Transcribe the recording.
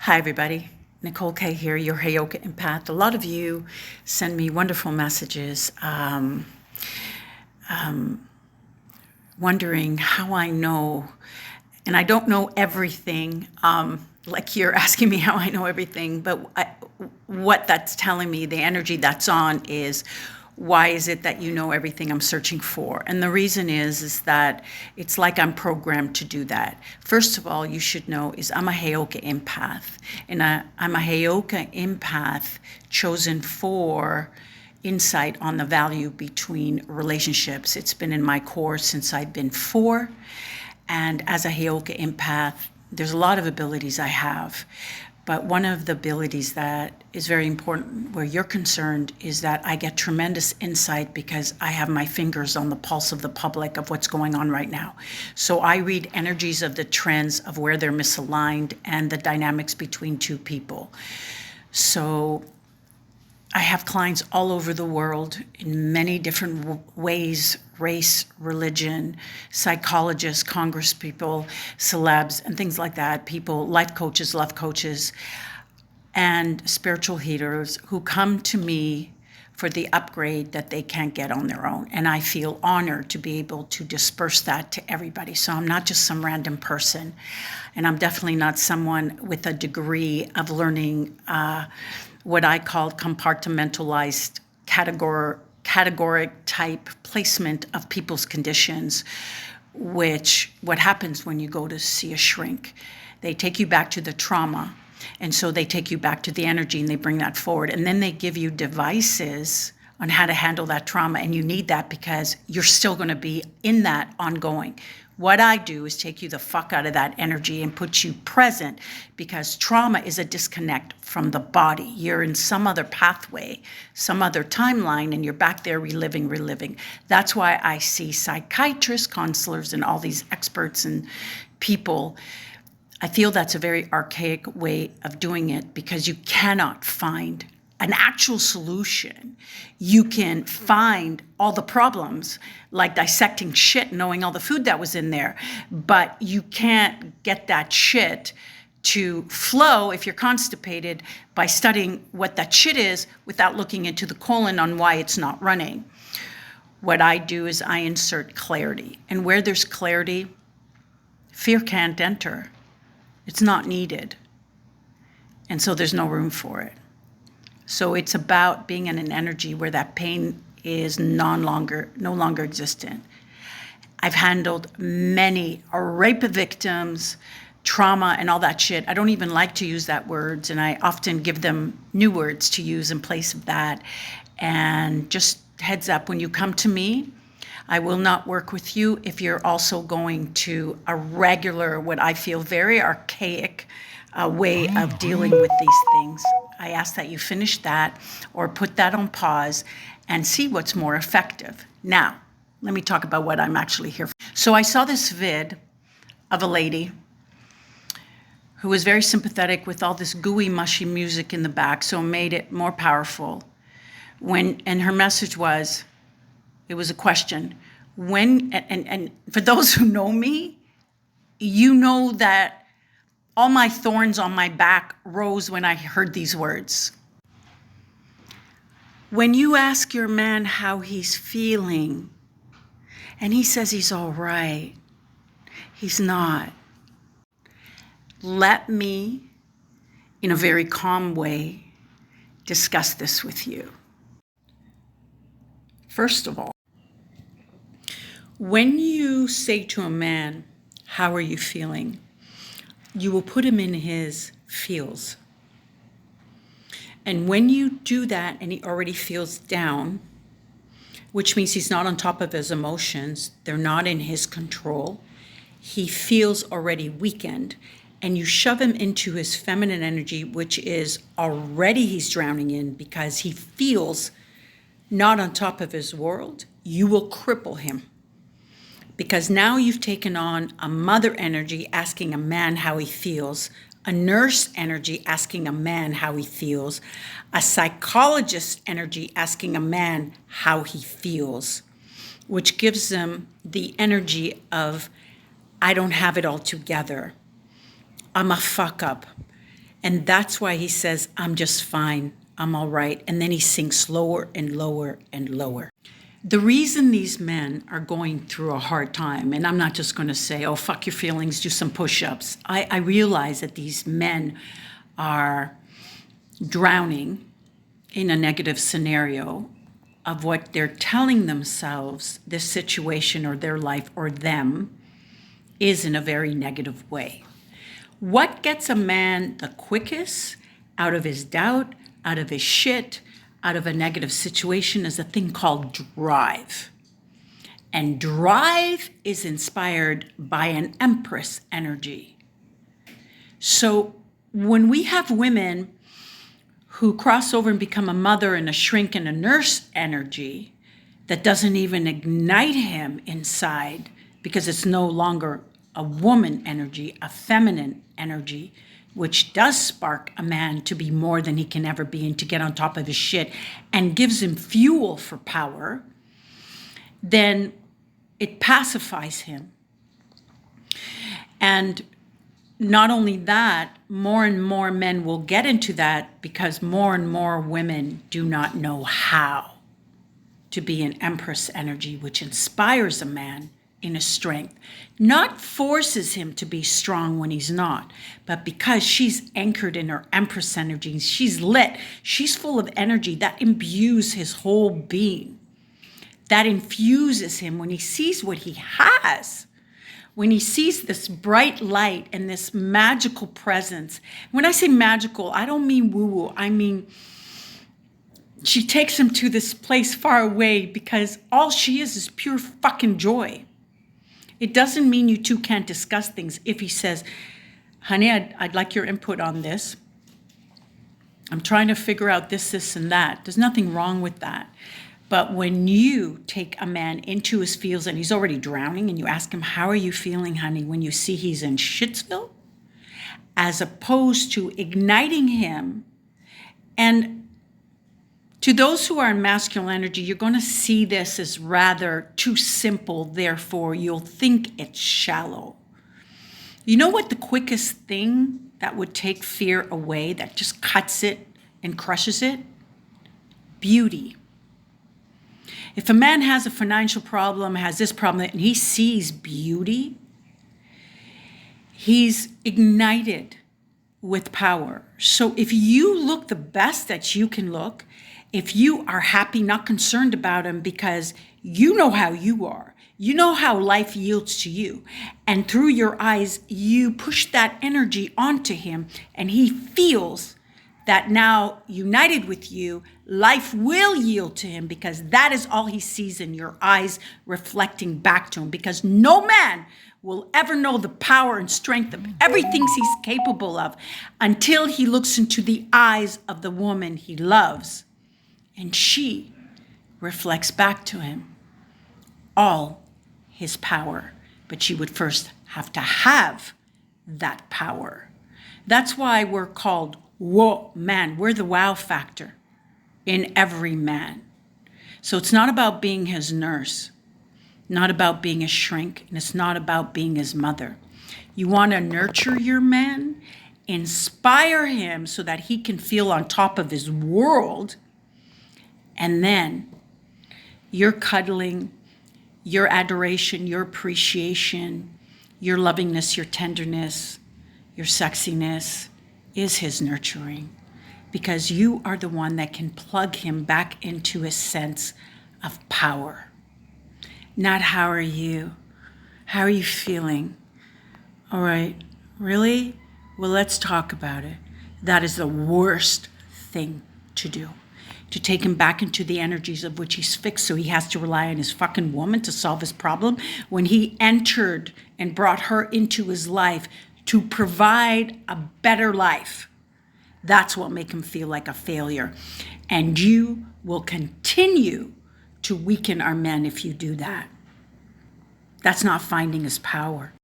Hi, everybody. Nicole K here, your Heyoka Empath. A lot of you send me wonderful messages wondering how I know, and I don't know everything, like you're asking me how I know everything, but what that's telling me, the energy that's on is, why is it that you know everything I'm searching for? And the reason is that it's like I'm programmed to do that. First of all, you should know is I'm a Heyoka empath, and I'm a Heyoka empath chosen for insight on the value between relationships. It's been in my course since I've been 4. And as a Heyoka empath, there's a lot of abilities I have. But one of the abilities that is very important where you're concerned is that I get tremendous insight because I have my fingers on the pulse of the public of what's going on right now. So I read energies of the trends of where they're misaligned and the dynamics between two people. So I have clients all over the world in many different ways: race, religion, psychologists, congress people, celebs, and things like that. People, life coaches, love coaches, and spiritual healers who come to me for the upgrade that they can't get on their own. And I feel honored to be able to disperse that to everybody. So I'm not just some random person, and I'm definitely not someone with a degree of learning what I call compartmentalized categoric type placement of people's conditions, which what happens when you go to see a shrink. They take you back to the trauma, and so they take you back to the energy and they bring that forward, and then they give you devices on how to handle that trauma, and you need that because you're still going to be in that ongoing. What I do is take you the fuck out of that energy and put you present, because trauma is a disconnect from the body. You're in some other pathway, some other timeline, and you're back there reliving. That's why I see psychiatrists, counselors, and all these experts and people. I feel that's a very archaic way of doing it because you cannot find an actual solution. You can find all the problems, like dissecting shit, knowing all the food that was in there, but you can't get that shit to flow if you're constipated by studying what that shit is without looking into the colon on why it's not running. What I do is I insert clarity, and where there's clarity, fear can't enter. It's not needed, and so there's no room for it. So it's about being in an energy where that pain is no longer existent. I've handled many rape victims, trauma, and all that shit. I don't even like to use that words, and I often give them new words to use in place of that. And just heads up, when you come to me, I will not work with you if you're also going to a regular, what I feel very archaic way of dealing with these things. I ask that you finish that or put that on pause and see what's more effective. Now, let me talk about what I'm actually here for. So I saw this vid of a lady who was very sympathetic with all this gooey, mushy music in the back, so it made it more powerful. And her message was, it was a question. And for those who know me, you know that all my thorns on my back rose when I heard these words. When you ask your man how he's feeling, and he says he's all right, he's not. Let me, in a very calm way, discuss this with you. First of all, when you say to a man, how are you feeling? You will put him in his feels. And when you do that and he already feels down, which means he's not on top of his emotions, they're not in his control, he feels already weakened, and you shove him into his feminine energy, which is already he's drowning in because he feels not on top of his world, you will cripple him. Because now you've taken on a mother energy asking a man how he feels, a nurse energy asking a man how he feels, a psychologist energy asking a man how he feels, which gives them the energy of, I don't have it all together. I'm a fuck up. And that's why he says, I'm just fine. I'm all right. And then he sinks lower and lower and lower. The reason these men are going through a hard time, and I'm not just going to say, oh, fuck your feelings, do some push-ups. I realize that these men are drowning in a negative scenario of what they're telling themselves this situation or their life or them is in a very negative way. What gets a man the quickest out of his doubt, out of his shit, out of a negative situation is a thing called drive. And drive is inspired by an empress energy. So when we have women who cross over and become a mother and a shrink and a nurse energy that doesn't even ignite him inside because it's no longer a woman energy, a feminine energy, which does spark a man to be more than he can ever be and to get on top of his shit and gives him fuel for power, then it pacifies him. And not only that, more and more men will get into that because more and more women do not know how to be an empress energy, which inspires a man in his strength, not forces him to be strong when he's not, but because she's anchored in her empress energy, she's lit, she's full of energy that imbues his whole being, that infuses him when he sees what he has. When he sees this bright light and this magical presence. When I say magical, I don't mean woo-woo. I mean, she takes him to this place far away because all she is pure fucking joy. It doesn't mean you two can't discuss things. If he says, honey, I'd like your input on this. I'm trying to figure out this, and that. There's nothing wrong with that. But when you take a man into his feels and he's already drowning and you ask him, how are you feeling, honey, when you see he's in shitsville? As opposed to igniting him. And to those who are in masculine energy, you're going to see this as rather too simple. Therefore, you'll think it's shallow. You know what the quickest thing that would take fear away, that just cuts it and crushes it? Beauty. If a man has a financial problem, has this problem, and he sees beauty, he's ignited with power. So if you look the best that you can look, if you are happy, not concerned about him because you know how you are, you know how life yields to you, and through your eyes, you push that energy onto him, and he feels that now united with you, life will yield to him because that is all he sees in your eyes reflecting back to him, because no man will ever know the power and strength of everything he's capable of until he looks into the eyes of the woman he loves. And she reflects back to him all his power. But she would first have to have that power. That's why we're called whoa, man. We're the wow factor in every man. So it's not about being his nurse, not about being a shrink, and it's not about being his mother. You want to nurture your man, inspire him so that he can feel on top of his world, and then your cuddling, your adoration, your appreciation, your lovingness, your tenderness, your sexiness is his nurturing, because you are the one that can plug him back into a sense of power. Not how are you? How are you feeling? All right, really? Well, let's talk about it. That is the worst thing to do. To take him back into the energies of which he's fixed, so he has to rely on his fucking woman to solve his problem, when he entered and brought her into his life to provide a better life. That's what make him feel like a failure. And you will continue to weaken our men if you do that. That's not finding his power.